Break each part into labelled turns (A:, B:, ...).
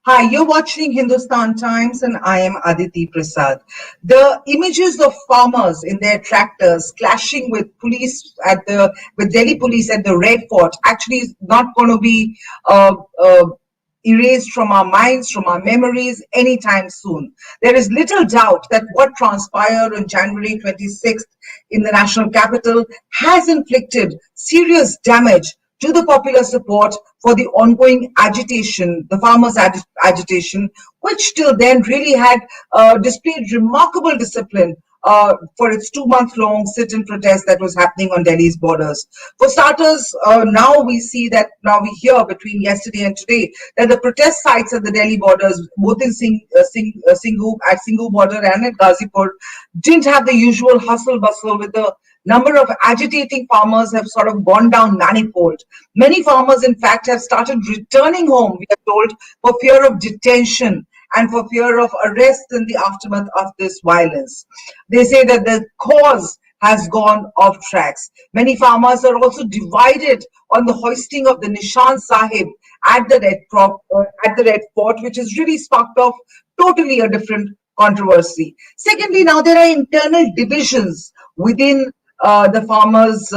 A: Hi, you're watching Hindustan Times and I am Aditi Prasad. The images of farmers in their tractors clashing with with Delhi police at the Red Fort actually is not going to be uh, uh, erased from our minds, from our memories anytime soon. There is little doubt that what transpired on January 26th in the national capital has inflicted serious damage to the popular support for the ongoing agitation, the farmers' agitation, which till then really had displayed remarkable discipline for its 2 month long sit in protest that was happening on Delhi's borders. For starters, now we hear between yesterday and today that the protest sites at the Delhi borders, both in Singhu border and at Ghazipur, didn't have the usual hustle bustle with the number of agitating farmers have sort of gone down manifold. Many farmers, in fact, have started returning home, we are told, for fear of detention and for fear of arrest in the aftermath of this violence. They say that the cause has gone off tracks. Many farmers are also divided on the hoisting of the Nishan Sahib at the Red Fort, which has really sparked off totally a different controversy. Secondly, now there are internal divisions within the farmers,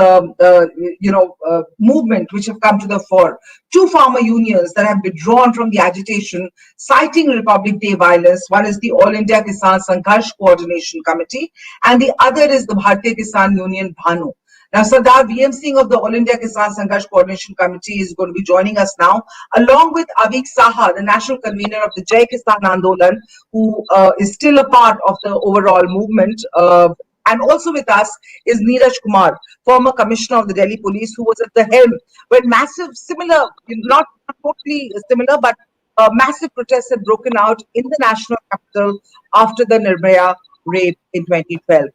A: movement, which have come to the fore. Two farmer unions that have withdrawn from the agitation, citing Republic Day violence. One is the All India Kisan Sangharsh Coordination Committee, and the other is the Bharatiya Kisan Union Bhanu. Now, Sardar VM Singh of the All India Kisan Sangharsh Coordination Committee is going to be joining us now, along with Avik Saha, the national convener of the Jai Kisan Andolan, who is still a part of the overall movement. And also with us is Neeraj Kumar, former commissioner of the Delhi police, who was at the helm when massive, similar, not totally similar, but massive protests had broken out in the national capital after the Nirbhaya rape in 2012.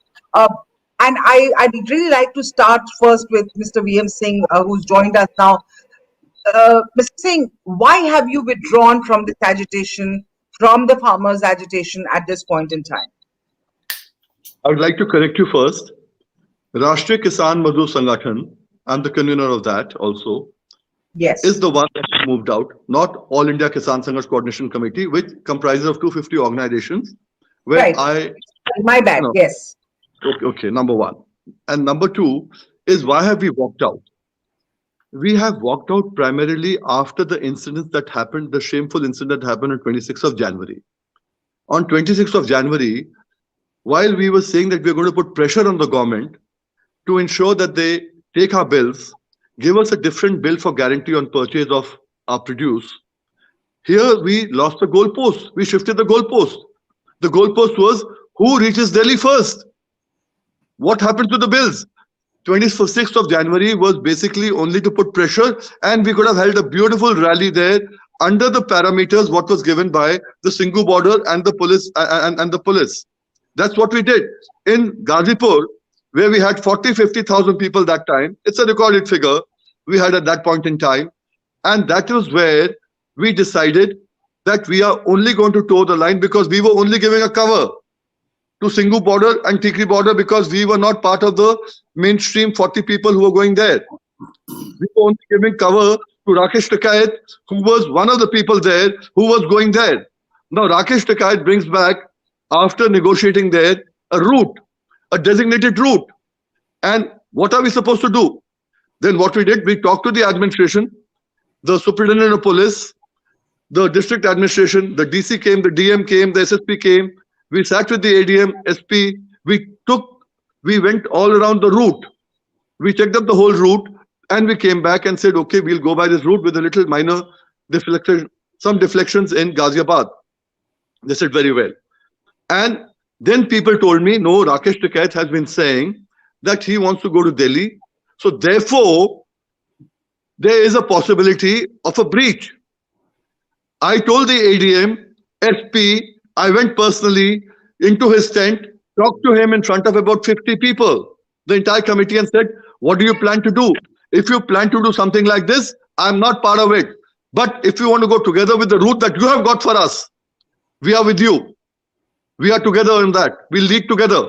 A: And I'd really like to start first with Mr. VM Singh, who's joined us now. Mr. Singh, why have you withdrawn from this agitation, from the farmers' agitation at this point in time?
B: I would like to correct you first. Raksh Kisan Sangathan, I'm the convener of that also,
A: yes,
B: is the one that moved out, not All India Kisan Sangharsh Coordination Committee, which comprises of 250 organizations, where
A: right. My bad, yes.
B: Okay, number one. And number two is, why have we walked out? We have walked out primarily after the incident that happened, the shameful incident that happened on 26th of January. On 26th of January, while we were saying that we are going to put pressure on the government to ensure that they take our bills, give us a different bill for guarantee on purchase of our produce, here we lost the goalpost. We shifted the goalpost. The goalpost was who reaches Delhi first. What happened to the bills? 26th of January was basically only to put pressure, and we could have held a beautiful rally there under the parameters what was given by the Singhu border and the police and the police. That's what we did. In Ghazipur, where we had 40-50,000 people that time, it's a recorded figure we had at that point in time. And that was where we decided that we are only going to toe the line, because we were only giving a cover to Singhu border and Tikri border, because we were not part of the mainstream 40 people who were going there. We were only giving cover to Raksh Tikka, who was one of the people there who was going there. Now Raksh Tikka brings back, after negotiating there, a route, a designated route. And what are we supposed to do? Then what we did, we talked to the administration, the superintendent of police, the district administration, the DC came, the DM came, the SSP came. We sat with the ADM, SP. We went all around the route. We checked up the whole route, and we came back and said, okay, we'll go by this route with a little minor deflection, some deflections in Ghaziabad. They said, very well. And then people told me, no, Raksh Tikka has been saying that he wants to go to Delhi. So therefore, there is a possibility of a breach. I told the ADM, SP, I went personally into his tent, talked to him in front of about 50 people, the entire committee, and said, what do you plan to do? If you plan to do something like this, I'm not part of it. But if you want to go together with the route that you have got for us, we are with you. We are together in that. We'll lead together.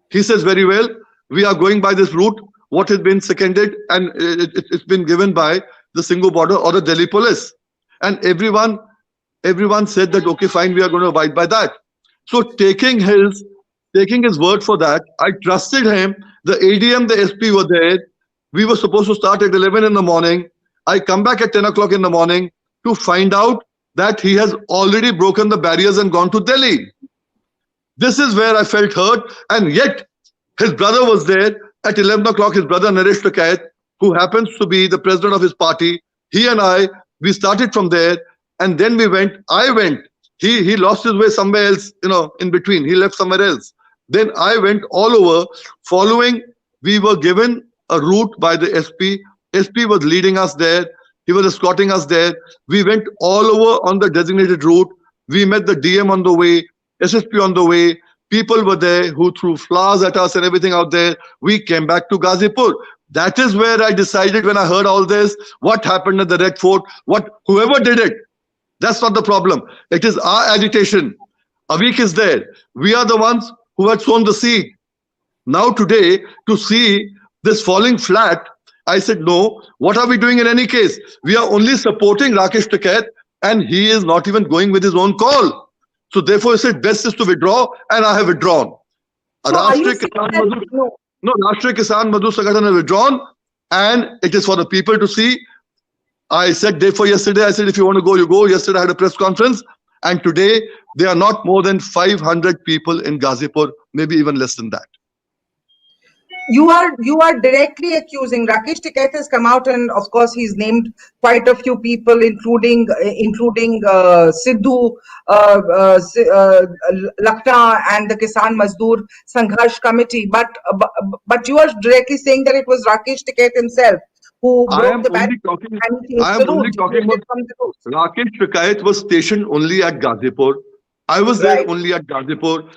B: He says, very well, we are going by this route, what has been seconded, and it's been given by the Singhu border or the Delhi police. And everyone everyone said that okay, fine, we are going to abide by that. So taking his word for that, I trusted him. The ADM, the SP were there. We were supposed to start at 11 in the morning. I come back at 10 o'clock in the morning to find out that he has already broken the barriers and gone to Delhi. This is where I felt hurt, and yet his brother was there at 11 o'clock. His brother Neeraj Tikka, who happens to be the president of his party, he and I, we started from there, and then we went. I went. He lost his way somewhere else, in between. He left somewhere else. Then I went all over, following. We were given a route by the SP. SP was leading us there. He was escorting us there. We went all over on the designated route. We met the DM on the way, SSP on the way. People were there who threw flowers at us and everything out there. We came back to Ghazipur. That is where I decided, when I heard all this, what happened at the Red Fort, whoever did it, that's not the problem. It is our agitation. Avik is there. We are the ones who had sown the seed. Now today, to see this falling flat, I said, no, what are we doing in any case? We are only supporting Raksh Tikka, and he is not even going with his own call. So therefore, I said, best is to withdraw, and I have withdrawn.
A: So are you saying that,
B: No, Rashtriya Kisan Mazdoor Sangathan has withdrawn, and it is for the people to see. I said, therefore, yesterday, I said, if you want to go, you go. Yesterday, I had a press conference, and today, there are not more than 500 people in Ghazipur, maybe even less than that.
A: You are directly accusing. Raksh Tikka has come out, and of course he's named quite a few people, including Sidhu, Lakna, and the Kisan Mazdoor Sangharsh committee. But you are directly saying that it was Raksh Tikka himself who broke the ban and he changed the route.
B: Raksh Tikka was stationed only at Ghazipur. I was there only at Ghazipur.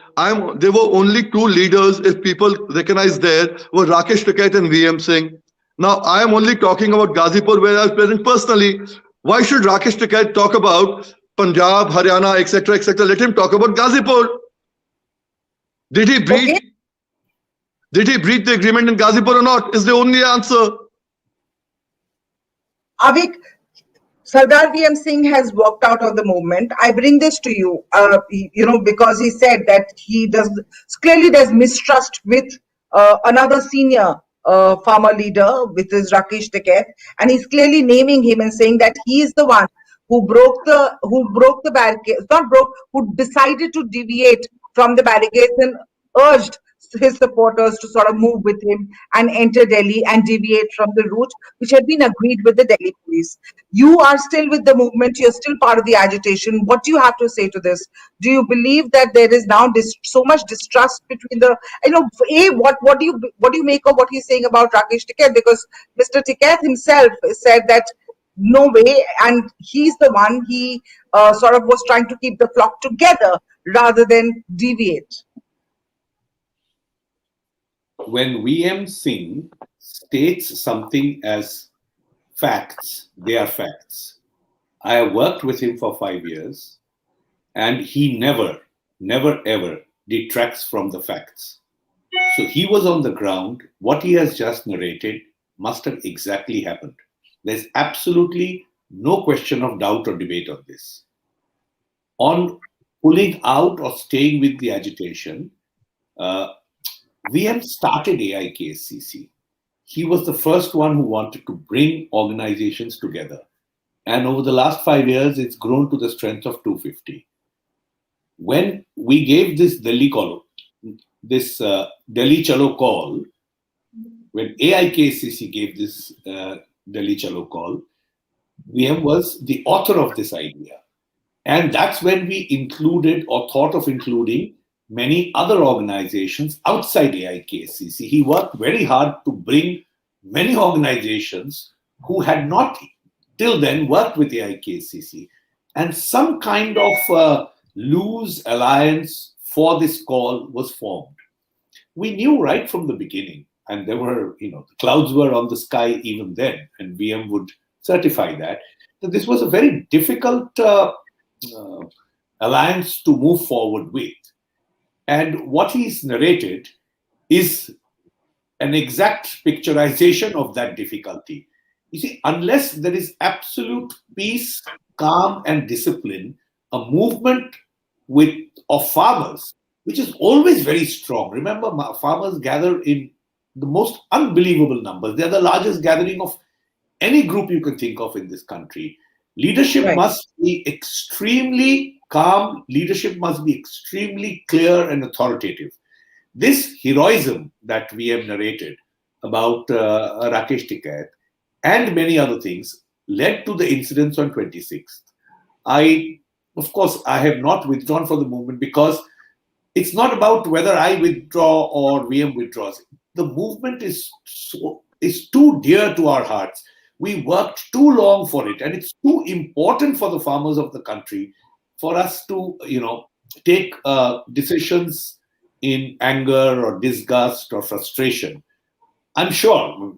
B: There were only two leaders, if people recognize there, were Raksh Tikka and VM Singh. Now, I am only talking about Ghazipur, where I was present personally. Why should Raksh Tikka talk about Punjab, Haryana, etc., etc.? Let him talk about Ghazipur. Did he breach? Okay. Did he breach the agreement in Ghazipur or not? Is the only answer.
A: Avik, Sardar VM Singh has walked out of the movement. I bring this to you, because he said that there's mistrust with another senior farmer leader, with his Raksh Tikka, and he's clearly naming him and saying that he is the one who broke the barricades, who decided to deviate from the barricades and urged his supporters to sort of move with him and enter Delhi and deviate from the route which had been agreed with the Delhi police. You are still with the movement. You're still part of the agitation. What do you have to say to this? Do you believe that there is now so much distrust between what do you make of what he's saying about Raksh Tikka? Because Mr. Tikka himself said that no way, and he's the one, he sort of was trying to keep the flock together rather than deviate.
C: When VM Singh states something as facts, they are facts. I have worked with him for 5 years, and he never ever detracts from the facts. So he was on the ground. What he has just narrated must have exactly happened. There's absolutely no question of doubt or debate on this. On pulling out or staying with the agitation, VM started AIKSCC. He was the first one who wanted to bring organizations together. And over the last 5 years, it's grown to the strength of 250. When we gave this Delhi Chalo call, when AIKSCC gave this Delhi Chalo call, VM was the author of this idea. And that's when we included or thought of including many other organizations outside AIKSCC. He worked very hard to bring many organizations who had not till then worked with AIKSCC, and some kind of loose alliance for this call was formed. We knew right from the beginning, and there were, the clouds were on the sky even then, and VM would certify that this was a very difficult alliance to move forward with. And what he's narrated is an exact picturization of that difficulty. You see, unless there is absolute peace, calm, and discipline, a movement of farmers, which is always very strong. Remember, farmers gather in the most unbelievable numbers. They are the largest gathering of any group you can think of in this country. Leadership
A: Right.
C: must be extremely calm. Leadership must be extremely clear and authoritative. This heroism that we have narrated about Raksh Tikka and many other things led to the incidents on 26th. Of course, I have not withdrawn from the movement because it's not about whether I withdraw or VM withdraws. The movement is too dear to our hearts. We worked too long for it, and it's too important for the farmers of the country for us to, take decisions in anger or disgust or frustration. I'm sure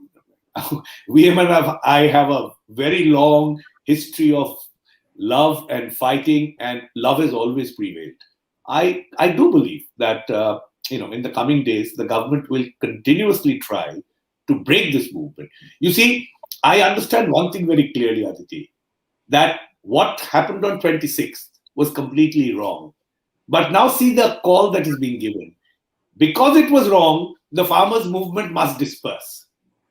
C: VM and I have a very long history of love and fighting, and love has always prevailed. I do believe that in the coming days the government will continuously try to break this movement. You see, I understand one thing very clearly, Aditi, that what happened on 26th was completely wrong. But now see the call that is being given. Because it was wrong, the farmers' movement must disperse.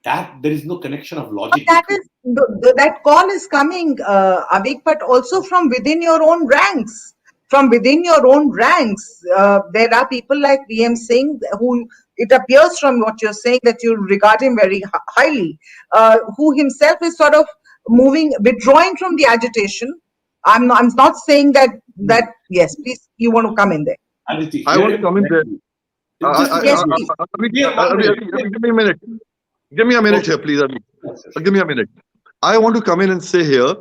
C: That there is no connection of
A: But
C: logic
A: that
C: between.
A: is that call is coming, Avik, but also from within your own ranks. From within your own ranks, there are people like VM Singh who it appears from what you're saying that you regard him very highly, who himself is sort of withdrawing from the agitation. I'm not saying that. Yes, please, you want to come in there.
C: Aditi,
B: I
C: hear
B: want to
C: him.
B: come in there.
C: Just a
A: Yes,
C: minute.
A: please.
B: Give me a minute. Give me a minute here, please. Give me a minute. I want to come in and say here,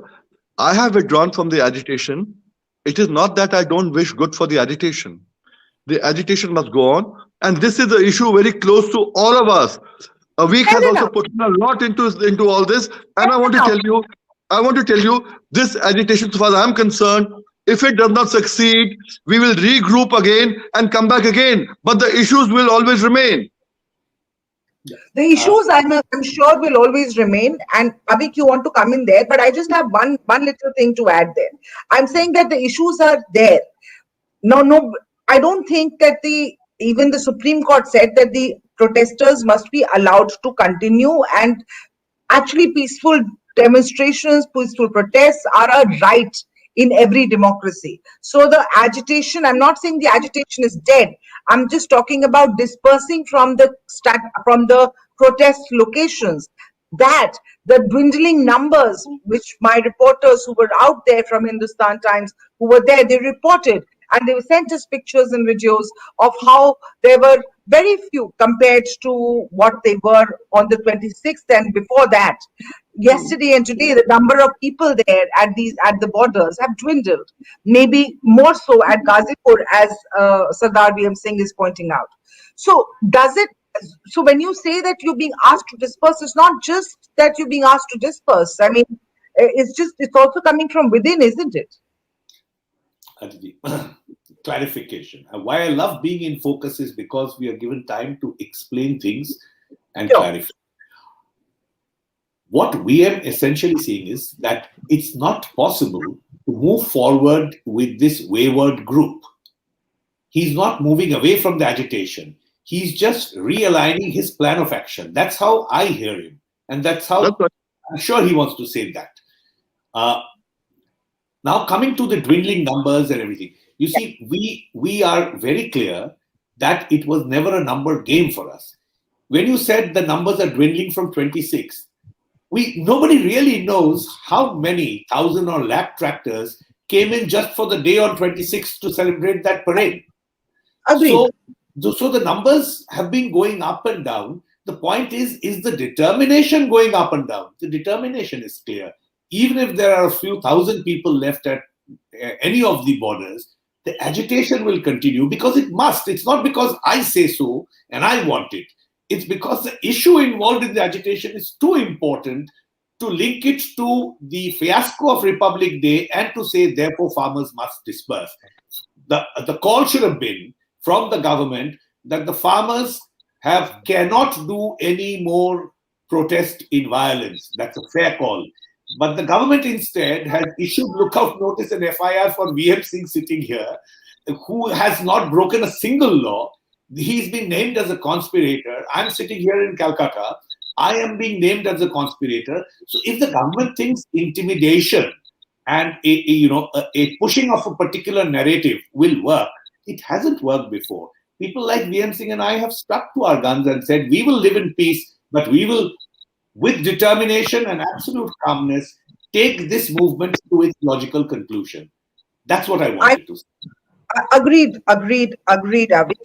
B: I have withdrawn from the agitation. It is not that I don't wish good for the agitation. The agitation must go on. And this is the issue very close to all of us. Avik
A: Fair
B: has also
A: enough.
B: put in a lot into all this. And
A: Fair enough.
B: I want to tell you, this agitation, so far as I'm concerned, if it does not succeed, we will regroup again and come back again. But the issues will always remain.
A: The issues I'm sure will always remain. And Avik, you want to come in there, but I just have one little thing to add there. I'm saying that the issues are there. No, I don't think that even the Supreme Court said that the protesters must be allowed to continue, and actually peaceful demonstrations, peaceful protests are a right in every democracy. So the agitation, I'm not saying the agitation is dead. I'm just talking about dispersing from the protest locations. That the dwindling numbers, which my reporters who were out there from Hindustan Times, who were there, they reported, and they sent us pictures and videos of how there were very few compared to what they were on the 26th and before that. Yesterday and today, the number of people there at the borders have dwindled. Maybe more so at Gazipur, as Sardar VM Singh is pointing out. So does it? So when you say that you're being asked to disperse, it's not just that you're being asked to disperse. I mean, it's also coming from within, isn't it?
C: Aditi, clarification. Why I love being in focus is because we are given time to explain things and
A: Sure.
C: clarify. What we are essentially saying is that it's not possible to move forward with this wayward group. He's not moving away from the agitation. He's just realigning his plan of action. That's how I hear him. And that's how
B: That's right.
C: I'm sure he wants to say that. Now, coming to the dwindling numbers and everything, you see, we are very clear that it was never a number game for us. When you said the numbers are dwindling from 26, nobody really knows how many thousand or lakh tractors came in just for the day on 26 to celebrate that parade.
A: Agreed.
C: So the numbers have been going up and down. The point is the determination going up and down? The determination is clear. Even if there are a few thousand people left at any of the borders, the agitation will continue because it must. It's not because I say so and I want it. It's because the issue involved in the agitation is too important to link it to the fiasco of Republic Day and to say, therefore, farmers must disperse. The call should have been from the government that the farmers cannot do any more protest in violence. That's a fair call. But the government instead has issued lookout notice and FIR for VM Singh sitting here, who has not broken a single law. He's been named as a conspirator. I'm sitting here in Calcutta. I am being named as a conspirator. So if the government thinks intimidation and a pushing of a particular narrative will work, it hasn't worked before. People like VM Singh and I have stuck to our guns and said we will live in peace, but we will, with determination and absolute calmness, take this movement to its logical conclusion. That's what I wanted to say.
A: Agreed, Avik.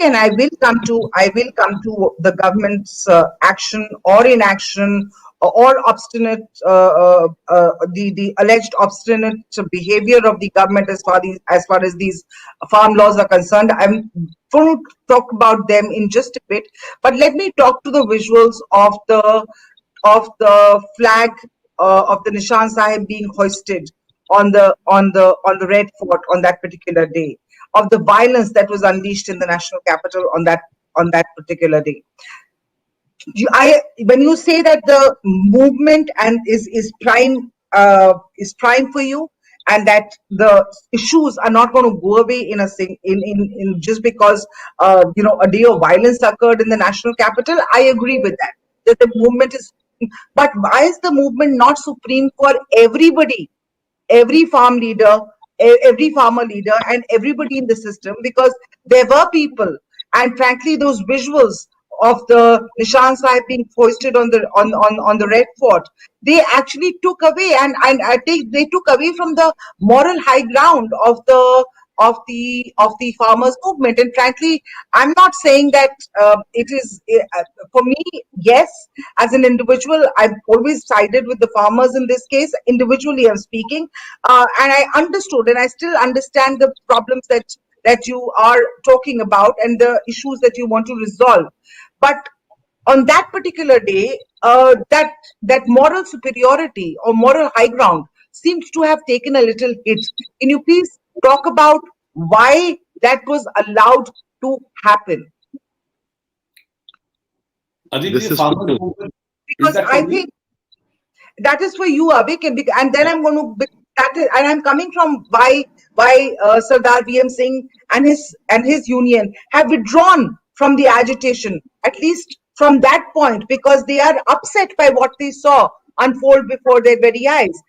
A: And I will come to the government's action or inaction or obstinate, the alleged obstinate behavior of the government as far as these farm laws are concerned. I'm going to talk about them in just a bit, but let me talk to the visuals of the flag of the Nishan Sahib being hoisted on the Red Fort on that particular day, of the violence that was unleashed in the national capital on that particular day. When you say that the movement and is prime for you, and that the issues are not going to go away in just because a day of violence occurred in the national capital, I agree with that. That the movement is, but why is the movement not supreme for everybody? Every farm leader, every farmer leader, and everybody in the system, because there were people, and frankly, those visuals of the Nishan Sahib being foisted on the Red Fort, they actually took away, and they took away from the moral high ground of the farmers movement. And frankly, I'm not saying that it is for me. Yes, as an individual, I've always sided with the farmers in this case. Individually, I'm speaking, and I understood, and I still understand the problems that you are talking about and the issues that you want to resolve. But on that particular day, that moral superiority or moral high ground seems to have taken a little hit. Can you please talk about why that was allowed to happen?
C: Aditi, the farmers movement,
A: because I think that is for you, Avik, and then I'm going to and I'm coming from why Sardar VM Singh and his union have withdrawn from the agitation, at least from that point, because they are upset by what they saw unfold before their very eyes,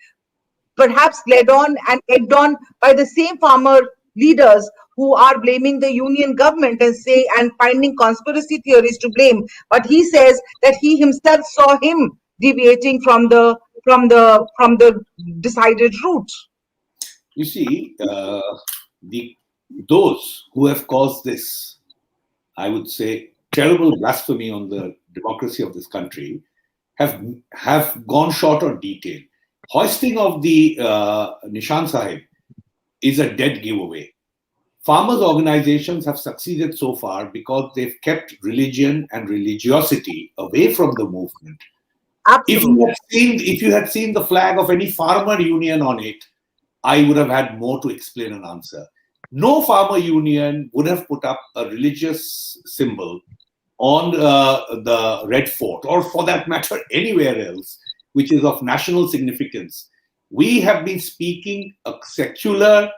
A: perhaps led on and egged on by the same farmer leaders who are blaming the union government and finding conspiracy theories to blame. But he says that he himself saw him deviating from the decided route.
C: You see, those who have caused this, I would say, terrible blasphemy on the democracy of this country have gone short on detail. Hoisting of the Nishan Sahib is a dead giveaway. Farmers' organizations have succeeded so far because they've kept religion and religiosity away from the movement.
A: Absolutely.
C: If you had seen the flag of any farmer union on it, I would have had more to explain and answer. No farmer union would have put up a religious symbol on the Red Fort, or for that matter, anywhere else, which is of national significance. We have been speaking a secular,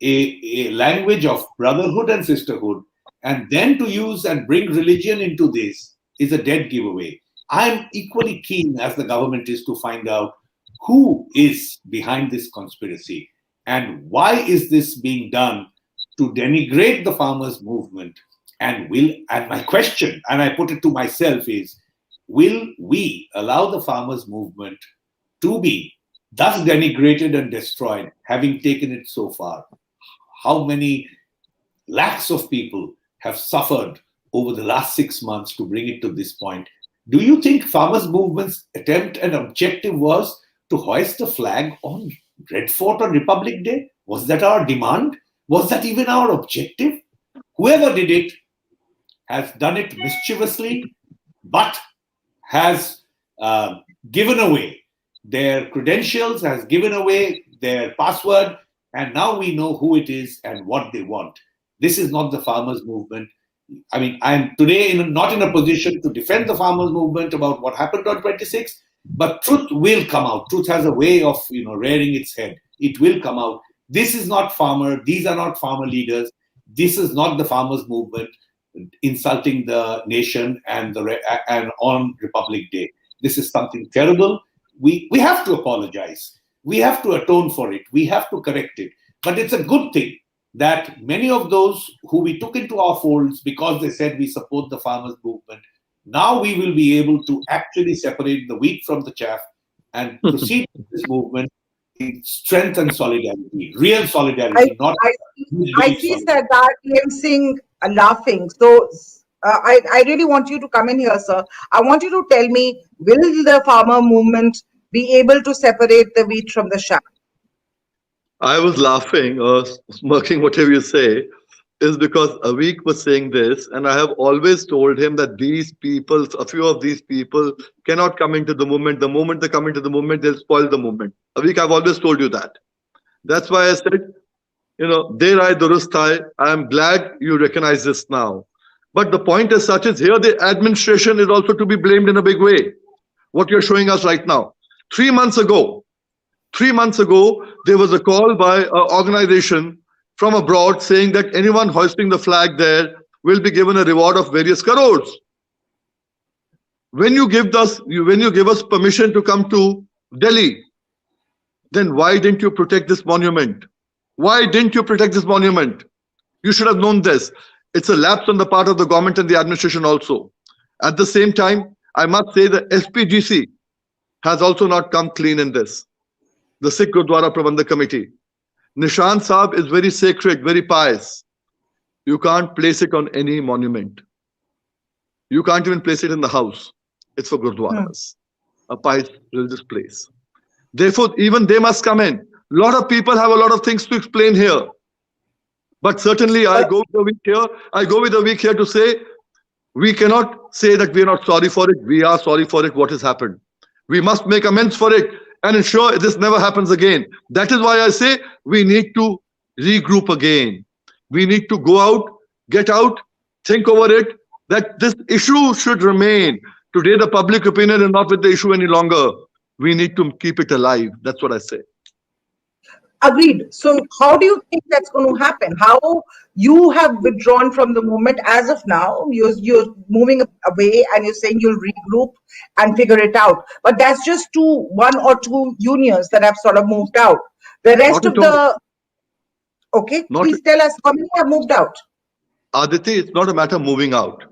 C: a language of brotherhood and sisterhood, and then to use and bring religion into this is a dead giveaway. I'm equally keen as the government is to find out who is behind this conspiracy and why is this being done to denigrate the farmers' movement. And my question, and I put it to myself, is will we allow the farmers' movement to be thus denigrated and destroyed, having taken it so far? How many lakhs of people have suffered over the last 6 months to bring it to this point? Do you think farmers' movement's attempt and objective was to hoist a flag on Red Fort on Republic Day? Was that our demand? Was that even our objective? Whoever did it has done it mischievously, but has given away their credentials, has given away their password, and now we know who it is and what they want. This is not the farmers' movement. I mean, I'm today not in a position to defend the farmers' movement about what happened on 26th, But truth will come out. Truth has a way of rearing its head. It will come out. This is not farmer. These are not farmer leaders. This is not the farmers' movement insulting the nation and on Republic Day. This is something terrible. We have to apologize. We have to atone for it. We have to correct it. But it's a good thing that many of those who we took into our folds because they said we support the farmers' movement, now we will be able to actually separate the wheat from the chaff and proceed with this movement in strength and solidarity, real solidarity, not.
A: I see Sardar VM Singh laughing. So I really want you to come in here, sir. I want you to tell me, will the farmer movement be able to separate the wheat from the chaff?
B: I was laughing or smirking, whatever you say, is because Avik was saying this, and I have always told him that these people, a few of these people, cannot come into the movement. The moment they come into the movement, they'll spoil the movement. Avik, I've always told you that. That's why I said, Der Aaye Durust Hai. I am glad you recognize this now. But the point as such is here the administration is also to be blamed in a big way. What you're showing us right now. 3 months ago, there was a call by an organization from abroad saying that anyone hoisting the flag there will be given a reward of various crores. When you give us permission to come to Delhi, then why didn't you protect this monument? Why didn't you protect this monument? You should have known this. It's a lapse on the part of the government and the administration also. At the same time, I must say the SPGC has also not come clean in this. The Sikh Gurdwara Prabandhak Committee. Nishan Saab is very sacred, very pious. You can't place it on any monument. You can't even place it in the house. It's for Gurdwaras, a pious religious place. Therefore, even they must come in. A lot of people have a lot of things to explain here. But certainly I go with Avik here to say, we cannot say that we are not sorry for it. We are sorry for it, what has happened. We must make amends for it and ensure this never happens again. That is why I say we need to regroup again. We need to go out, get out, think over it, that this issue should remain. Today, the public opinion is not with the issue any longer. We need to keep it alive. That's what I say.
A: Agreed. So how do you think that's going to happen? How you have withdrawn from the movement as of now? You're moving away and you're saying you'll regroup and figure it out. But that's just one or two unions that have sort of moved out. The rest of the... Okay, please tell us how many have moved out.
B: Aditi, it's not a matter of moving out.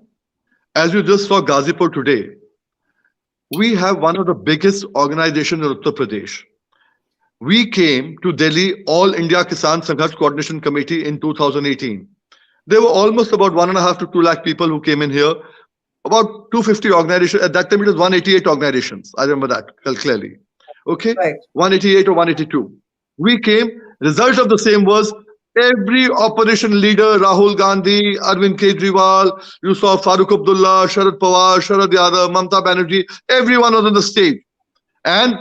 B: As you just saw Ghazipur today, we have one of the biggest organizations in Uttar Pradesh. We came to Delhi All India Kisan Sangharsh Coordination Committee in 2018. There were almost about 1.5 to 2 lakh people who came in here. About 250 organizations. At that time, it was 188 organizations. I remember that clearly. Okay? Right. 188 or 182. We came. Result of the same was every opposition leader, Rahul Gandhi, Arvind Kejriwal, you saw Farooq Abdullah, Sharad Pawar, Sharad Yadav, Mamta Banerjee, everyone was on the stage. And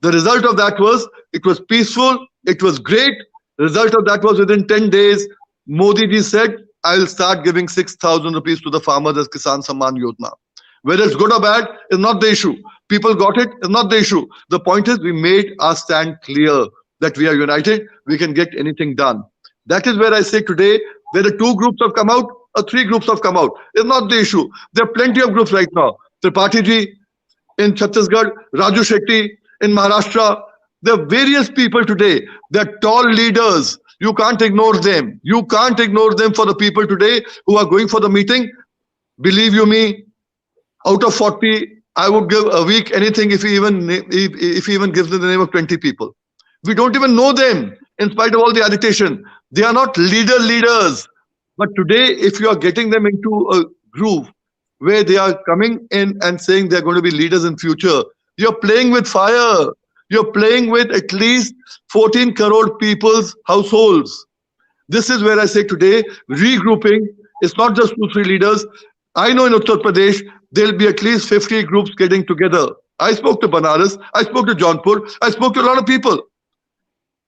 B: the result of that was, it was peaceful, it was great. The result of that was within 10 days, Modi ji said, I will start giving 6,000 rupees to the farmers as Kisan Samman Yojana. Whether it's good or bad is not the issue. People got it, is not the issue. The point is we made our stand clear that we are united, we can get anything done. That is where I say today, whether 2 groups have come out or 3 groups have come out, is not the issue. There are plenty of groups right now. Tripathi ji in Chhattisgarh, Raju Shetty in Maharashtra. There are various people today. They're tall leaders. You can't ignore them. You can't ignore them for the people today who are going for the meeting. Believe you me, out of 40, I would give Avik anything if he even gives them the name of 20 people. We don't even know them in spite of all the agitation. They are not leaders. But today, if you are getting them into a groove where they are coming in and saying they're going to be leaders in future, you're playing with fire. You're playing with at least 14 crore people's households. This is where I say today, regrouping, it's not just 2-3 leaders. I know in Uttar Pradesh, there'll be at least 50 groups getting together. I spoke to Banaras, I spoke to Jaunpur, I spoke to a lot of people.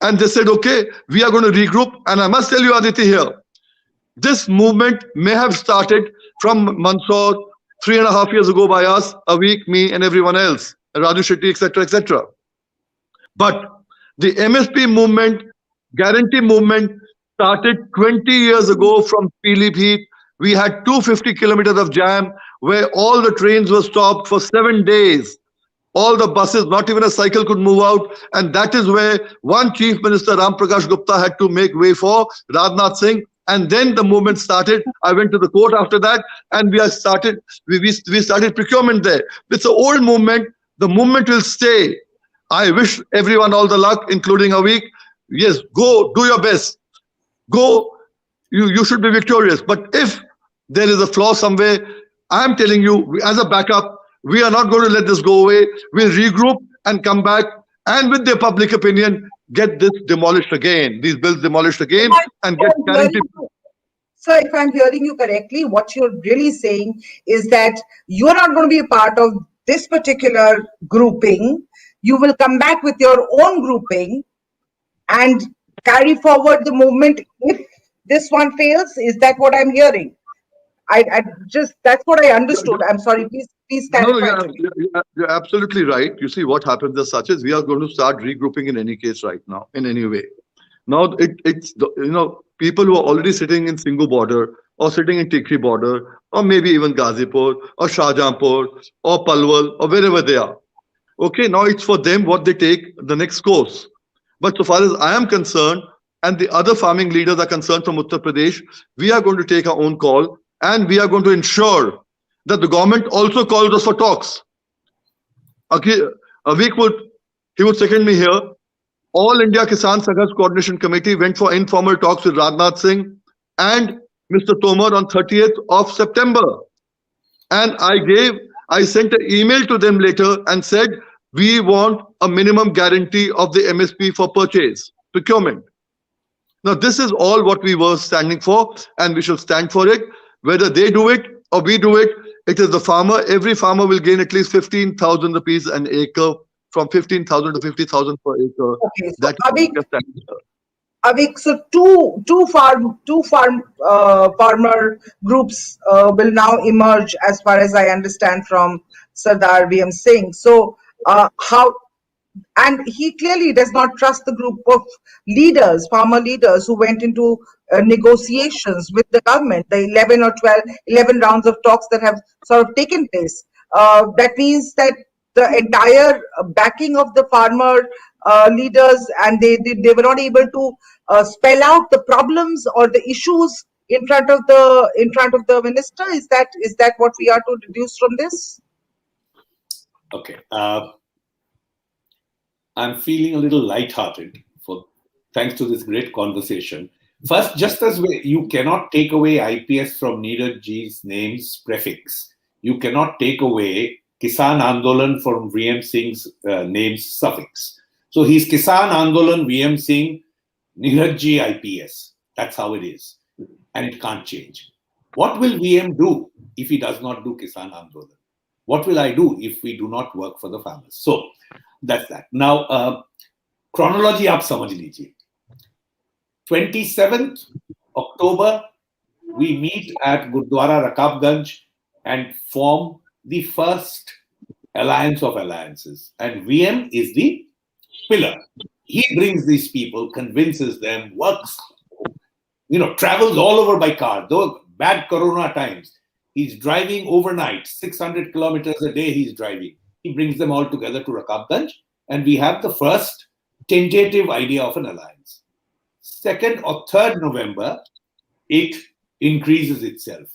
B: And they said, okay, we are going to regroup. And I must tell you, Aditi, here, this movement may have started from Mandsaur 3.5 years ago by us, Avik, me, and everyone else. Raju Shetty, etc., etc. But the MSP movement, guarantee movement, started 20 years ago from Pilibhit. We had 250 kilometers of jam where all the trains were stopped for 7 days. All the buses, not even a cycle could move out. And that is where one Chief Minister, Ram Prakash Gupta, had to make way for Rajnath Singh. And then the movement started. I went to the court after that, and we started procurement there. It's an old movement. The movement will stay. I wish everyone all the luck, including Avik. Yes, go, do your best. Go, you should be victorious. But if there is a flaw somewhere, I'm telling you, as a backup, we are not going to let this go away. We'll regroup and come back, and with the public opinion, get this demolished again, these bills demolished again, and get guaranteed.
A: So if I'm hearing you correctly, what you're really saying is that you're not going to be a part of this particular grouping. You will come back with your own grouping and carry forward the movement if this one fails. Is that what I'm hearing? I just, that's what I understood. I'm sorry, please clarify.
B: No, you're absolutely right. You see, what happens as such is we are going to start regrouping in any case right now, in any way. Now, it's people who are already sitting in Singhu border or sitting in Tikri border or maybe even Ghazipur or Shahjahanpur or Palwal or wherever they are. Okay, now it's for them what they take the next course. But so far as I am concerned, and the other farming leaders are concerned from Uttar Pradesh, we are going to take our own call, and we are going to ensure that the government also calls us for talks. Avik would second me here. All India Kisan Sangharsh Coordination Committee went for informal talks with Rajnath Singh and Mr. Tomar on 30th of September. And I sent an email to them later and said, we want a minimum guarantee of the MSP for purchase, procurement. Now, this is all what we were standing for, and we shall stand for it. Whether they do it or we do it, it is the farmer. Every farmer will gain at least 15,000 rupees an acre, from 15,000 to 50,000 per acre.
A: Okay, so
B: that
A: Avik, so two farmer groups will now emerge, as far as I understand, from Sardar VM Singh. So and he clearly does not trust the group of leaders, farmer leaders, who went into negotiations with the government, the 11 rounds of talks that have sort of taken place. That means that the entire backing of the farmer leaders, and they were not able to spell out the problems or the issues in front of the minister. Is that what we are to deduce from this?
C: Okay. I'm feeling a little lighthearted thanks to this great conversation. First, just as you cannot take away IPS from Neeraj ji's name's prefix, you cannot take away Kisan Andolan from VM Singh's name's suffix. So he's Kisan Andolan, VM Singh, Neeraj ji IPS. That's how it is. And it can't change. What will VM do if he does not do Kisan Andolan? What will I do if we do not work for the farmers? So that's that. Now, chronology aap samajh lijiye. 27th October, we meet at Gurdwara Rakabganj and form the first alliance of alliances. And VM is the pillar. He brings these people, convinces them, works, travels all over by car. Though bad corona times, he's driving overnight, 600 kilometers a day he's driving. He brings them all together to Rakabganj, and we have the first tentative idea of an alliance. 2nd or 3rd November, it increases itself.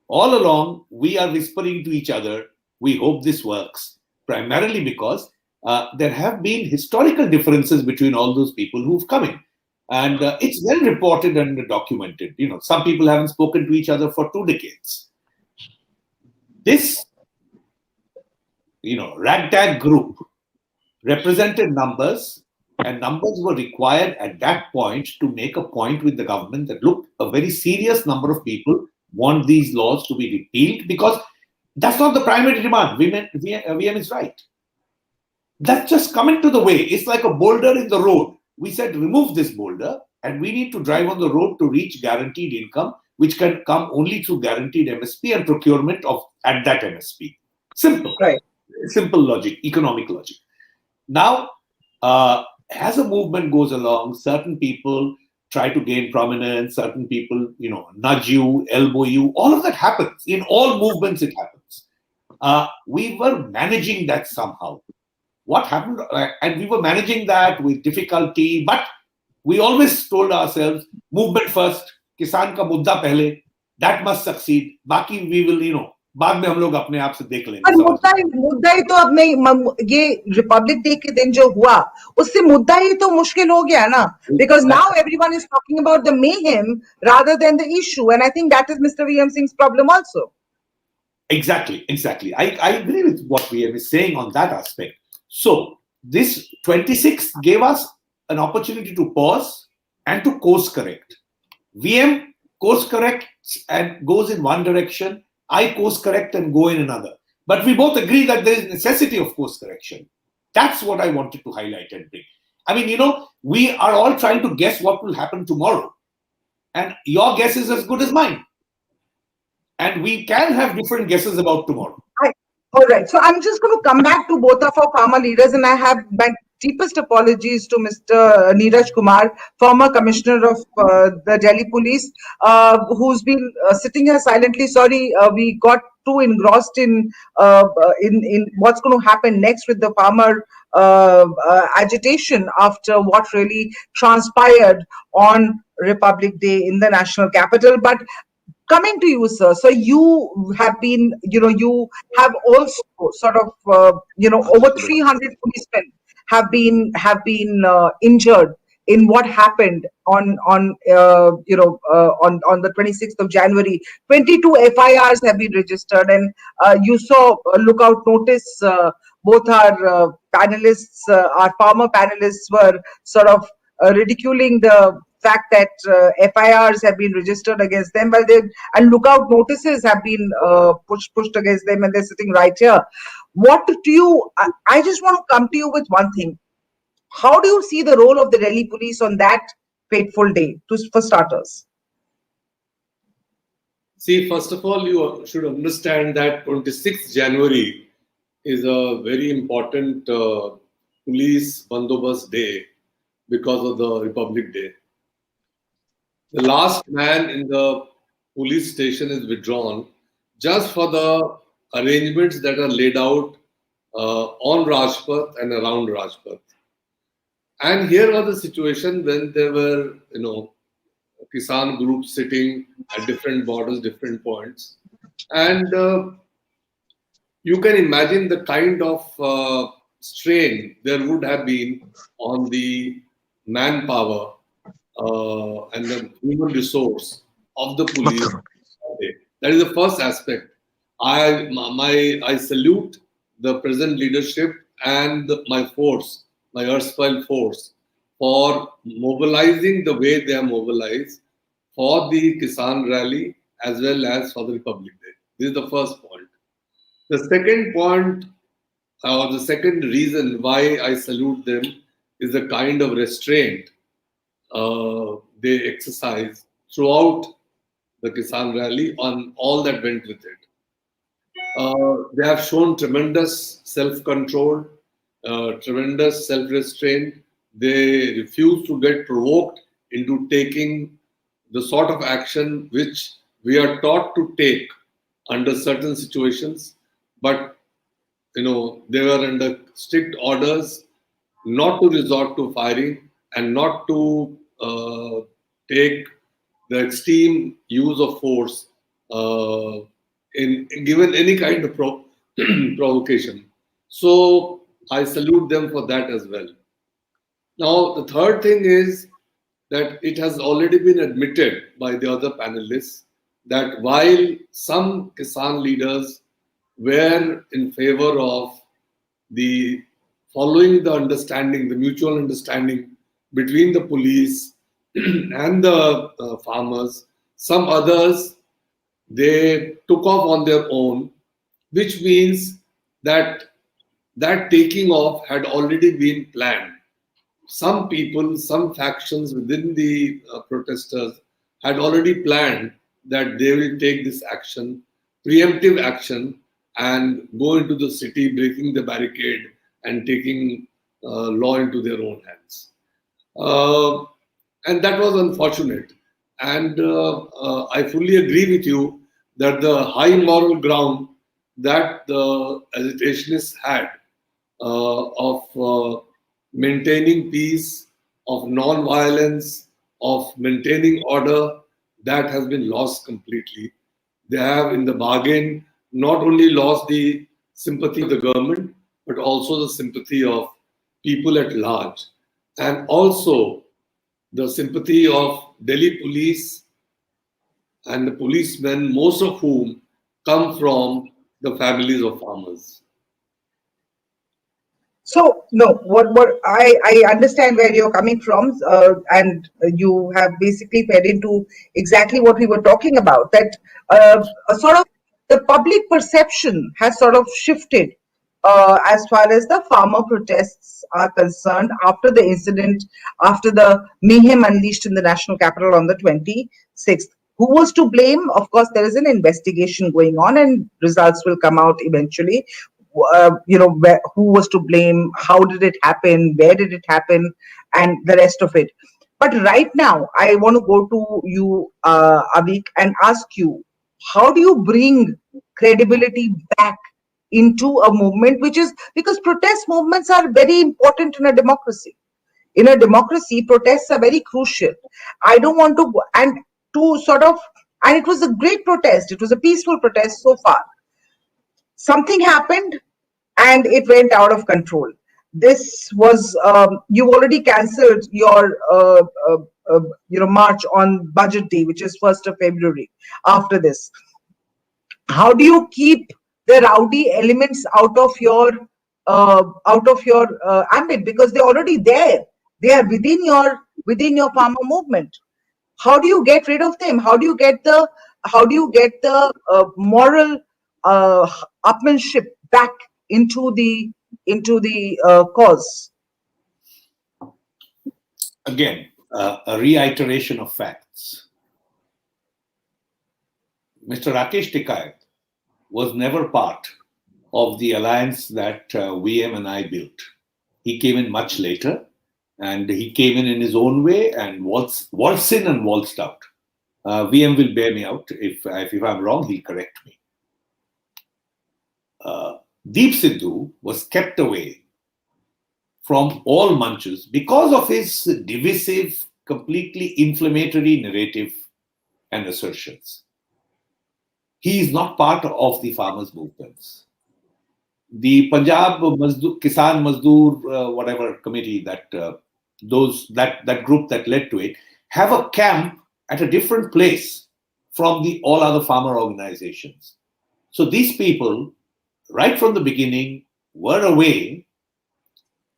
C: All along, we are whispering to each other, we hope this works, primarily because there have been historical differences between all those people who've come in. And it's well reported and documented. Some people haven't spoken to each other for 2 decades. This, ragtag group represented numbers, and numbers were required at that point to make a point with the government that, look, a very serious number of people want these laws to be repealed, because that's not the primary demand. VM is right. That's just coming to the way. It's like a boulder in the road. We said, remove this boulder, and we need to drive on the road to reach guaranteed income, which can come only through guaranteed MSP and procurement at that MSP. Simple.
A: Right.
C: Simple logic, economic logic. Now, as a movement goes along, certain people try to gain prominence, certain people, nudge you, elbow you. All of that happens. In all movements, it happens. We were managing that somehow. What happened? And we were managing that with difficulty, but we always told ourselves, movement first, किसान का मुद्दा पहले, that must succeed. बाकी we will, बाद में हम लोग अपने आप से देख लेंगे.
A: पर मुद्दा ही तो अब नहीं, ये रिपब्लिक डे के दिन जो हुआ उससे मुद्दा ही तो मुश्किल हो गया ना, because now everyone is talking about the mayhem rather than the issue, and I think that is Mr. VM Singh's problem also.
C: Exactly. I agree with what VM is saying on that aspect. So this 26th gave us an opportunity to pause and to course correct. VM course corrects and goes in one direction. I course correct and go in another. But we both agree that there is necessity of course correction. That's what I wanted to highlight and bring. I mean, we are all trying to guess what will happen tomorrow. And your guess is as good as mine. And we can have different guesses about tomorrow.
A: All right. So I'm just going to come back to both of our farmer leaders, and I have my deepest apologies to Mr. Neeraj Kumar, former commissioner of the Delhi Police, who's been sitting here silently. Sorry, we got too engrossed in what's going to happen next with the farmer agitation after what really transpired on Republic Day in the national capital. But coming to you, sir, so you have been, you have also sort of, over 300 policemen have been injured in what happened on the 26th of January. 22 FIRs have been registered, and you saw lookout notice. Both our panelists, our former panelists, were sort of ridiculing the fact that FIRs have been registered against them, and lookout notices have been pushed against them, and they're sitting right here. What do you? I just want to come to you with one thing. How do you see the role of the Delhi police on that fateful day, for starters?
D: See, first of all, you should understand that 26th January is a very important police bandobast day because of the Republic Day. The last man in the police station is withdrawn just for the arrangements that are laid out on Rajpath and around Rajpath. And here was the situation when there were, Kisan groups sitting at different borders, different points. And you can imagine the kind of strain there would have been on the manpower and the human resource of the police. That is the first aspect. I salute the present leadership and my force, my erstwhile force, for mobilizing the way they are mobilized for the Kisan rally as well as for the Republic Day. This is the first point. The second point, or the second reason why I salute them, is the kind of restraint they exercise throughout the Kisan rally on all that went with it. They have shown tremendous self-control, tremendous self-restraint. They refuse to get provoked into taking the sort of action which we are taught to take under certain situations. But, they were under strict orders not to resort to firing and not to take the extreme use of force in given any kind of provocation. So I salute them for that as well. Now, the third thing is that it has already been admitted by the other panelists that while some Kisan leaders were in favor of the following the understanding, the mutual understanding between the police and the farmers, some others, they took off on their own, which means that that taking off had already been planned. Some people, some factions within the protesters had already planned that they will take this action, preemptive action, and go into the city, breaking the barricade and taking law into their own hands. Uh, and that was unfortunate. And I fully agree with you that the high moral ground that the agitationists had of maintaining peace, of non-violence, of maintaining order, that has been lost completely. They have, in the bargain, not only lost the sympathy of the government, but also the sympathy of people at large, and also the sympathy of Delhi police and the policemen, most of whom come from the families of farmers.
A: So no, what I understand where you're coming from, and you have basically fed into exactly what we were talking about. That a sort of the public perception has sort of shifted as far as the farmer protests are concerned after the incident, after the mayhem unleashed in the national capital on the 26th. Who was to blame? Of course, there is an investigation going on, and results will come out eventually. Who was to blame, how did it happen, where did it happen, and the rest of it. But right now I want to go to you, Avik, and ask you, how do you bring credibility back into a movement, which is, because protest movements are very important in a democracy. In a democracy, protests are very crucial. I don't want to and to sort of and it was a great protest, it was a peaceful protest so far. Something happened and it went out of control. This was you already cancelled your march on budget day, which is 1st of February. After this, how do you keep the rowdy elements out of your ambit, because they're already there, they are within your farmer movement? How do you get rid of them? How do you get the moral upmanship back into the cause?
C: Again, a reiteration of facts. Mr. Raksh Tikka was never part of the alliance that VM and I built. He came in much later, and he came in his own way and waltzed in and waltzed out. VM will bear me out. If I'm wrong, he'll correct me. Deep Sidhu was kept away from all munches because of his divisive, completely inflammatory narrative and assertions. He is not part of the farmers' movements. The Punjab Kisan Mazdoor, whatever committee that group that led to it, have a camp at a different place from the all other farmer organizations. So these people, right from the beginning, were away.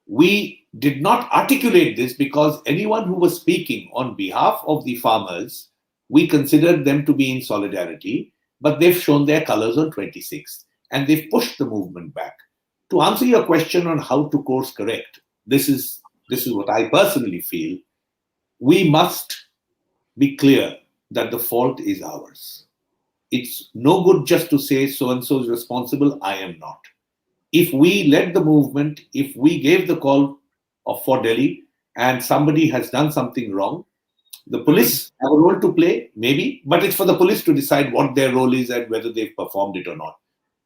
C: We did not articulate this because anyone who was speaking on behalf of the farmers, we considered them to be in solidarity, but they've shown their colors on 26th and they've pushed the movement back. To answer your question on how to course correct, this is what I personally feel. We must be clear that the fault is ours. It's no good just to say so-and-so is responsible, I am not. If we led the movement, if we gave the call for Delhi and somebody has done something wrong, the police have a role to play, maybe, but it's for the police to decide what their role is and whether they've performed it or not.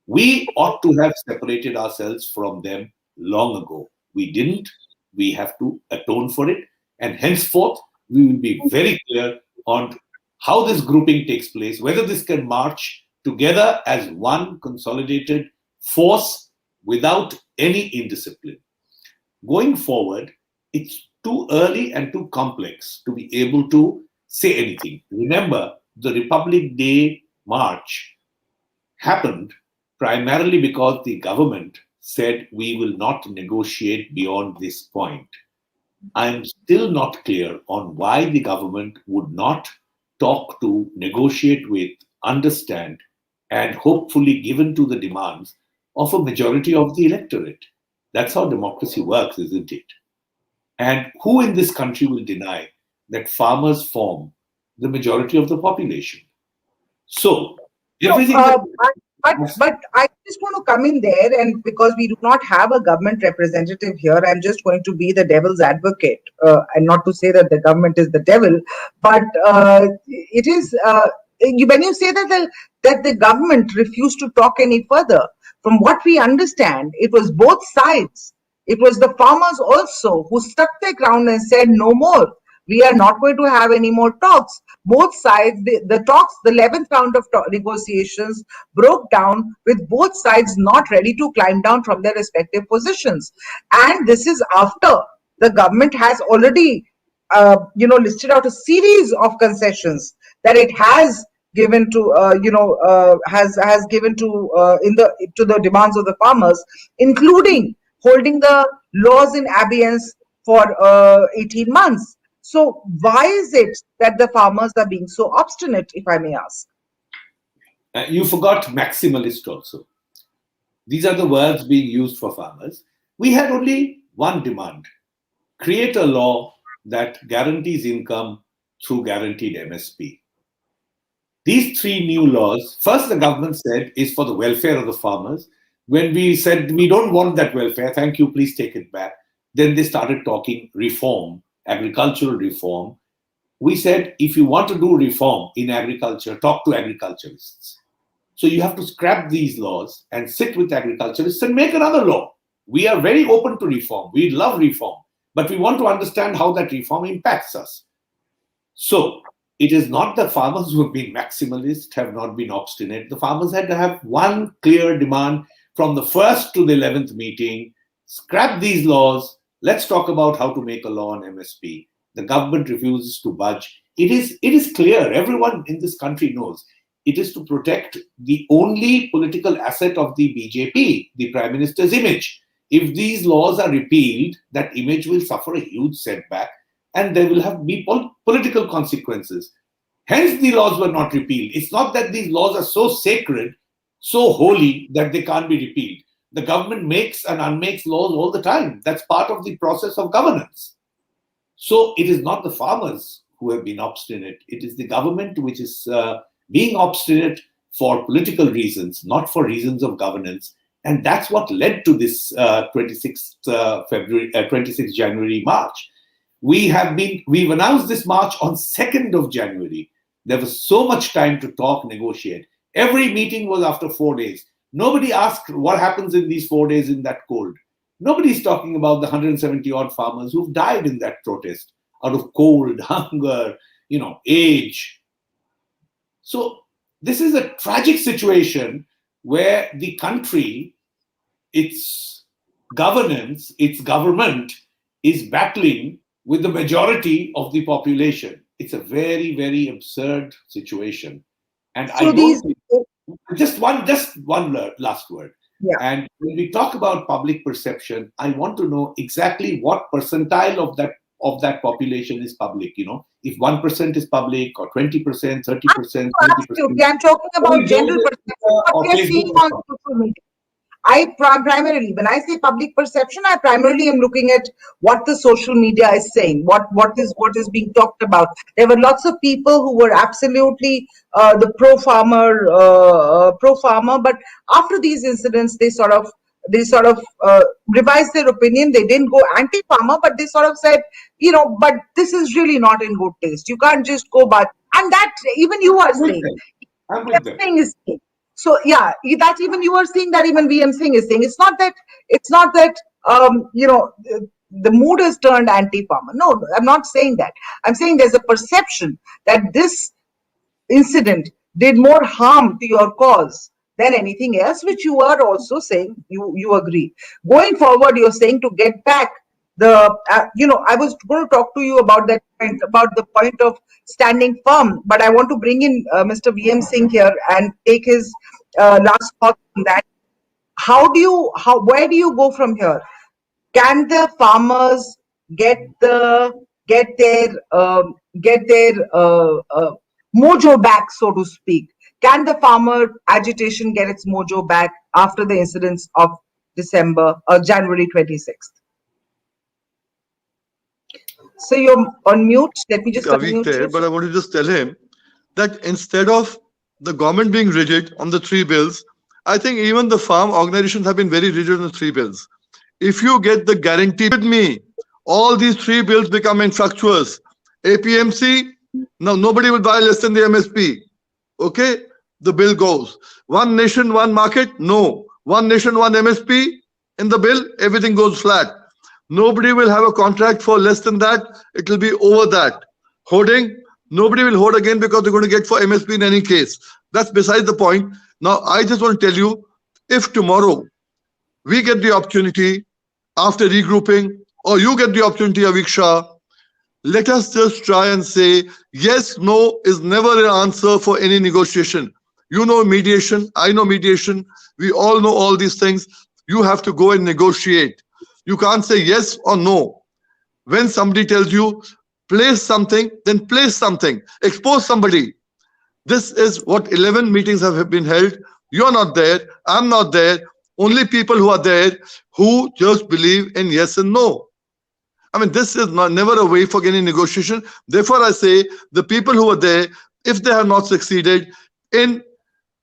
C: We ought to have separated ourselves from them long ago. We didn't. We have to atone for it. And henceforth, we will be very clear on how this grouping takes place, whether this can march together as one consolidated force without any indiscipline. Going forward, it's too early and too complex to be able to say anything. Remember, the Republic Day march happened primarily because the government said we will not negotiate beyond this point. I am still not clear on why the government would not talk to, negotiate with, understand, and hopefully given to the demands of a majority of the electorate. That's how democracy works, isn't it? And who in this country will deny that farmers form the majority of the population? So, everything.
A: But I just want to come in there, and because we do not have a government representative here, I'm just going to be the devil's advocate, and not to say that the government is the devil, but it is when you say that the government refused to talk any further. From what we understand, it was both sides. It was the farmers also who stuck their ground and said no more. We are not going to have any more talks. Both sides, the talks, the 11th round of negotiations broke down with both sides not ready to climb down from their respective positions. And this is after the government has already, listed out a series of concessions that it has given to, has given to to the demands of the farmers, including holding the laws in abeyance for 18 months. So why is it that the farmers are being so obstinate, if I may ask?
C: You forgot maximalist also. These are the words being used for farmers. We had only one demand: create a law that guarantees income through guaranteed MSP. These three new laws, first the government said, is for the welfare of the farmers. When we said we don't want that welfare, thank you, please take it back, then they started talking reform, agricultural reform. We said, if you want to do reform in agriculture, talk to agriculturists. So you have to scrap these laws and sit with agriculturists and make another law. We are very open to reform. We love reform, but we want to understand how that reform impacts us. So it is not the farmers who have been maximalist, have not been obstinate. The farmers had to have one clear demand from the first to the 11th meeting: scrap these laws. Let's talk about how to make a law on MSP. The government refuses to budge. It is clear. Everyone in this country knows it is to protect the only political asset of the BJP, the Prime Minister's image. If these laws are repealed, that image will suffer a huge setback, and there will be political consequences. Hence, the laws were not repealed. It's not that these laws are so sacred, so holy, that they can't be repealed. The government makes and unmakes laws all the time. That's part of the process of governance. So it is not the farmers who have been obstinate. It is the government which is being obstinate for political reasons, not for reasons of governance. And that's what led to this 26th January march. We've announced this march on 2nd of January. There was so much time to talk, negotiate. Every meeting was after 4 days. Nobody asked what happens in these 4 days in that cold. Nobody's talking about the 170 odd farmers who've died in that protest out of cold, hunger, age. So this is a tragic situation where the country, its governance, its government is battling with the majority of the population. It's a very, very absurd situation. And so just one last word.
A: Yeah.
C: And when we talk about public perception, I want to know exactly what percentile of that population is public. If 1% is public, or 20%, 30%, 20%.
A: I'm talking about general perception. What we are seeing on social media. When I say public perception, I primarily am looking at what the social media is saying, what is being talked about. There were lots of people who were absolutely the pro farmer, but after these incidents, they sort of revised their opinion. They didn't go anti-farmer, but they sort of said, but this is really not in good taste. You can't just go back, and that even you are saying. Everything is saying. So yeah, that even you are seeing, that even VM Singh is saying. It's not that the mood has turned anti-farmer. No, I'm not saying that. I'm saying there's a perception that this incident did more harm to your cause than anything else, which you are also saying you agree. Going forward, you're saying to get back I was going to talk to you about that point, about the point of standing firm, but I want to bring in Mr. VM Singh here and take his last thought on that. Where do you go from here? Can the farmers get their mojo back, so to speak? Can the farmer agitation get its mojo back after the incidents of January 26th? So you're on mute. Let me just
B: Avik there, but I want to just tell him that instead of the government being rigid on the three bills, I think even the farm organizations have been very rigid on the three bills. If you get the guarantee with me, all these three bills become infructuous. APMC, no, nobody will buy less than the MSP. Okay, the bill goes. One nation, one market, no. One nation, one MSP in the bill, everything goes flat. Nobody will have a contract for less than that. It will be over that. Hoarding, nobody will hoard again because they're going to get for MSP in any case. That's besides the point. Now, I just want to tell you, if tomorrow we get the opportunity after regrouping, or you get the opportunity, Avik Shah, let us just try and say, yes, no is never an answer for any negotiation. You know mediation, I know mediation, we all know all these things. You have to go and negotiate. You can't say yes or no. When somebody tells you, place something, then place something. Expose somebody. This is what 11 meetings have been held. You're not there, I'm not there. Only people who are there who just believe in yes and no. I mean, this is never a way for any negotiation. Therefore, I say the people who are there, if they have not succeeded in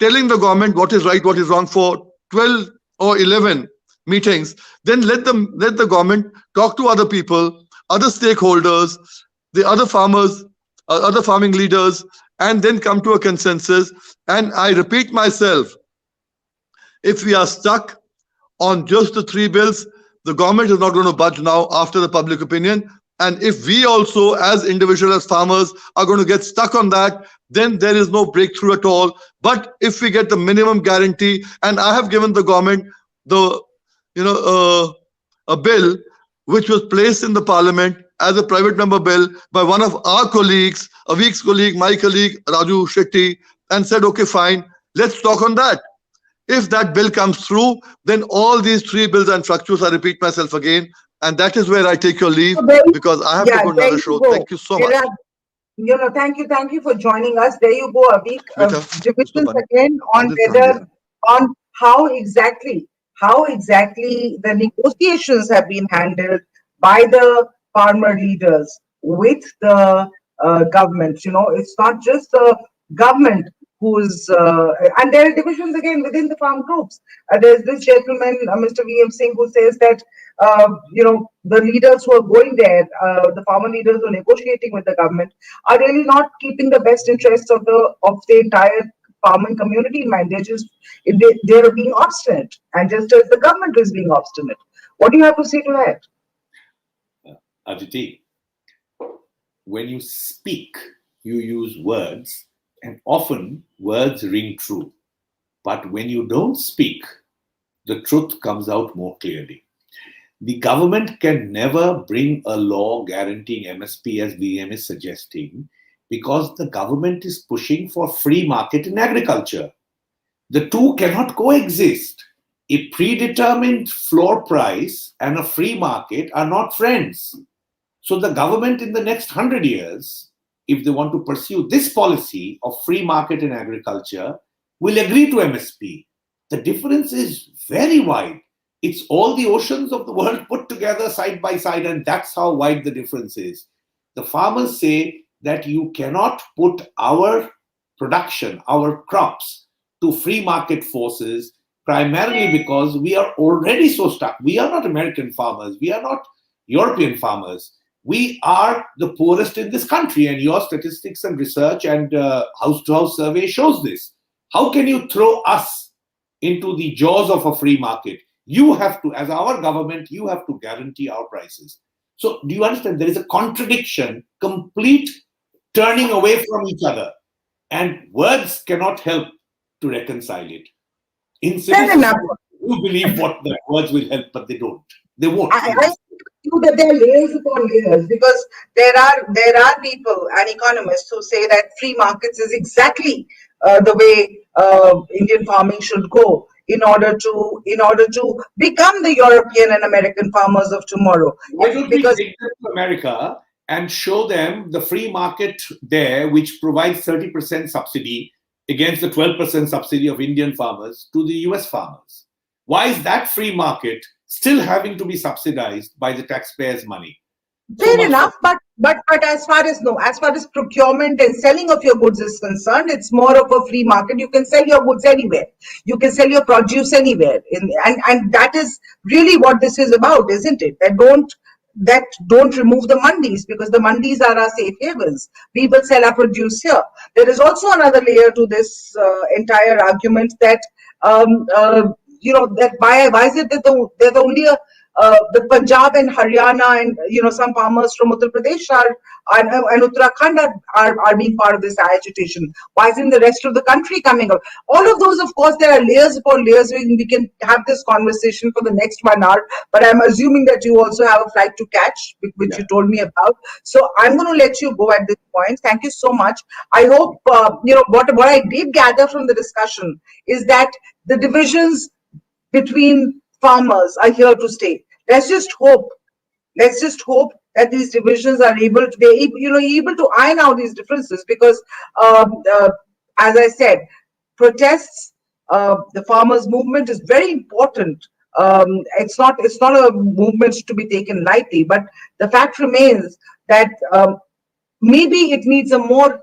B: telling the government what is right, what is wrong for 12 or 11 meetings, then let the government talk to other people, other stakeholders, the other farmers, other farming leaders, and then come to a consensus. And I repeat myself, if we are stuck on just the three bills, the government is not going to budge now after the public opinion. And if we also, as individuals, as farmers, are going to get stuck on that, then there is no breakthrough at all. But if we get the minimum guarantee, and I have given the government a bill which was placed in the parliament as a private member bill by one of our colleagues, Avik's colleague, my colleague, Raju Shetty, and said, okay, fine, let's talk on that. If that bill comes through, then all these three bills and structures, I repeat myself again, and that is where I take your leave because I have to go to another show. Thank you so much.
A: Thank you for joining us. There you go, Avik. Divisions again on how exactly the negotiations have been handled by the farmer leaders with the government. It's not just the government who's and there are divisions again within the farm groups. There's this gentleman, Mr. VM Singh, who says that the leaders who are going there, the farmer leaders who are negotiating with the government, are really not keeping the best interests of the entire farming community in mind. They're being obstinate, and just as the government is being obstinate. What do you have to say to that?
C: Aditi, when you speak, you use words, and often words ring true. But when you don't speak, the truth comes out more clearly. The government can never bring a law guaranteeing MSP as VM is suggesting because the government is pushing for free market in agriculture. The two cannot coexist. A predetermined floor price and a free market are not friends. So the government in the next 100 years, if they want to pursue this policy of free market in agriculture, will agree to MSP. The difference is very wide. It's all the oceans of the world put together side by side, and that's how wide the difference is. The farmers say that you cannot put our production, our crops, to free market forces, primarily because we are already so stuck. We are not American farmers. We are not European farmers. We are the poorest in this country, and your statistics and research and house-to-house survey shows this. How can you throw us into the jaws of a free market? You have to, as our government, you have to guarantee our prices. So do you understand? There is a contradiction, complete turning away from each other. And words cannot help to reconcile it. In citizens, you believe what the words will help, but they don't. They won't.
A: I think that there are layers upon layers, because there are people and economists who say that free markets is exactly the way Indian farming should go in order to become the European and American farmers of tomorrow.
C: Why don't we take them to America and show them the free market there, which provides 30% subsidy against the 12% subsidy of Indian farmers to the US farmers? Why is that free market still having to be subsidized by the taxpayers' money? So
A: Fair
C: much for
A: enough, but as far as procurement and selling of your goods is concerned, it's more of a free market. You can sell your goods anywhere. You can sell your produce anywhere, and that is really what this is about, isn't it? That don't remove the mandis, because the mandis are our safe havens. We will sell our produce here. There is also another layer to this entire argument that um, uh, that why is it that there's only the Punjab and Haryana and some farmers from Uttar Pradesh and Uttarakhand are being part of this agitation. Why isn't the rest of the country coming up? All of those, of course, there are layers upon layers. We can have this conversation for the next 1 hour. But I'm assuming that you also have a flight to catch, which
C: yeah.
A: you told me about. So I'm going to let you go at this point. Thank you so much. I hope what I did gather from the discussion is that the divisions between farmers are here to stay. Let's just hope that these divisions are able to able to iron out these differences, because as I said, protests, the farmers movement is very important. It's not a movement to be taken lightly, but the fact remains that maybe it needs a more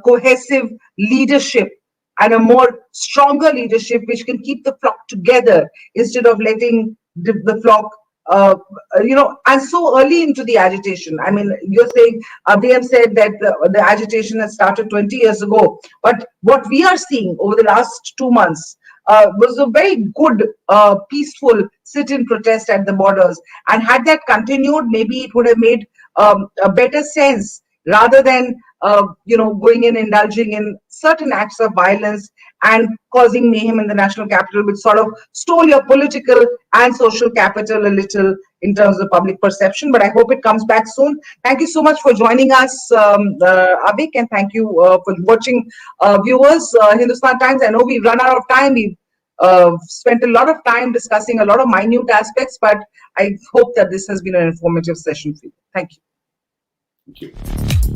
A: cohesive leadership and a more stronger leadership which can keep the flock together instead of letting the flock and so early into the agitation. I mean, you're saying VM said that the agitation has started 20 years ago, but what we are seeing over the last 2 months was a very good peaceful sit-in protest at the borders, and had that continued, maybe it would have made a better sense, rather than going and indulging in certain acts of violence and causing mayhem in the national capital, which sort of stole your political and social capital a little in terms of public perception. But I hope it comes back soon. Thank you so much for joining us, Avik, and thank you for watching, viewers. Hindustan Times, I know we've run out of time. We've spent a lot of time discussing a lot of minute aspects, but I hope that this has been an informative session for you. Thank you.
C: Thank you.